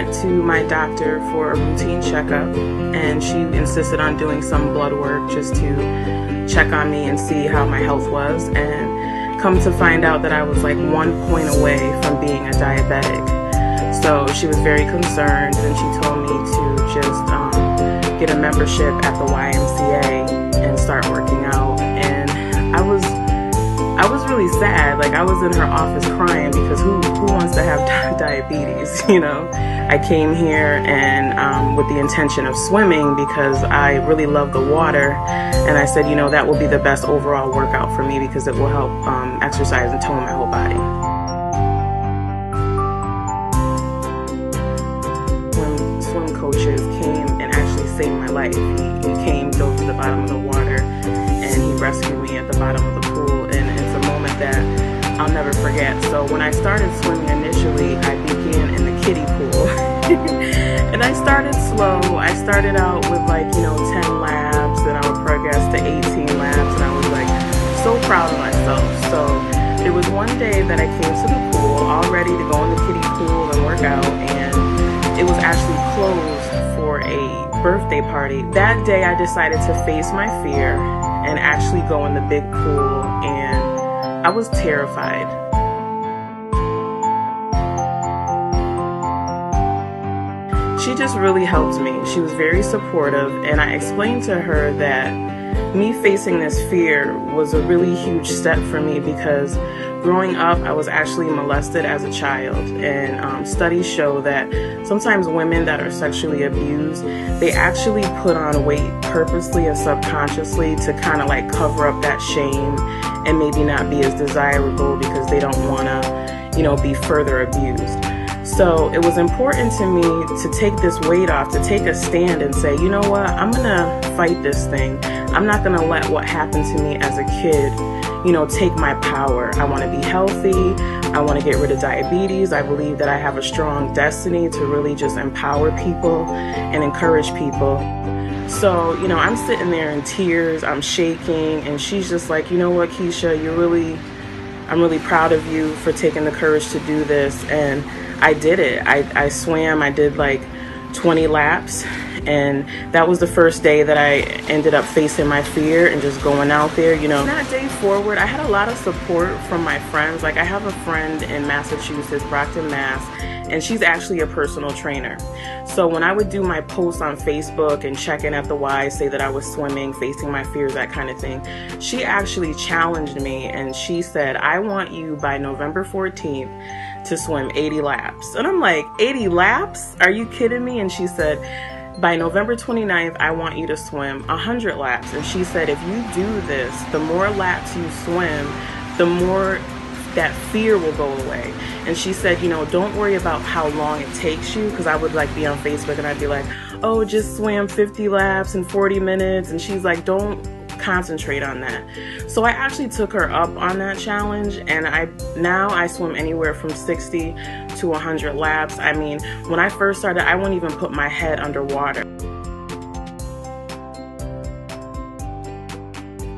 went to my doctor for a routine checkup, and she insisted on doing some blood work just to check on me and see how my health was, and come to find out that I was like 1 point away from being a diabetic. So she was very concerned, and she told me to just get a membership at the YMCA and start working out. And I was really sad. Like, I was in her office crying because who wants to have diabetes, you know? I came here and with the intention of swimming because I really love the water, and I said, you know, that will be the best overall workout for me because it will help exercise and tone my whole body. When swim coaches came and actually saved my life, he came, dove to the bottom of the water, and he rescued me at the bottom of the pool, and it's a moment that I'll never forget. So when I started swimming initially, I began in the kiddie pool. And I started slow. I started out with like, you know, 10 laps, and I would progress to 18 laps, and I was like so proud of myself. So it was one day that I came to the pool all ready to go in the kiddie pool and work out, and it was actually closed for a birthday party. That day I decided to face my fear and actually go in the big pool, and I was terrified. She just really helped me. She was very supportive, and I explained to her that me facing this fear was a really huge step for me because growing up, I was actually molested as a child, and studies show that sometimes women that are sexually abused, they actually put on weight purposely and subconsciously to kind of like cover up that shame and maybe not be as desirable because they don't want to, you know, be further abused. So it was important to me to take this weight off, to take a stand and say, you know what, I'm gonna fight this thing. I'm not gonna let what happened to me as a kid, you know, take my power. I wanna be healthy. I wanna get rid of diabetes. I believe that I have a strong destiny to really just empower people and encourage people. So, you know, I'm sitting there in tears, I'm shaking, and she's just like, you know what, Keisha, I'm really proud of you for taking the courage to do this. And I did it. I swam. I did like 20 laps, and that was the first day that I ended up facing my fear and just going out there, you know. From that day forward, I had a lot of support from my friends. Like, I have a friend in Massachusetts, Brockton, Mass, and she's actually a personal trainer. So when I would do my posts on Facebook and check in at the Y, say that I was swimming, facing my fears, that kind of thing, she actually challenged me, and she said, I want you by November 14th to swim 80 laps. And I'm like, 80 laps? Are you kidding me? And she said, by November 29th, I want you to swim 100 laps. And she said, if you do this, the more laps you swim, the more that fear will go away. And she said, you know, don't worry about how long it takes you, because I would like be on Facebook and I'd be like, oh, just swam 50 laps in 40 minutes. And she's like, don't concentrate on that. So I actually took her up on that challenge, and now I swim anywhere from 60 to 100 laps. I mean, when I first started, I wouldn't even put my head underwater.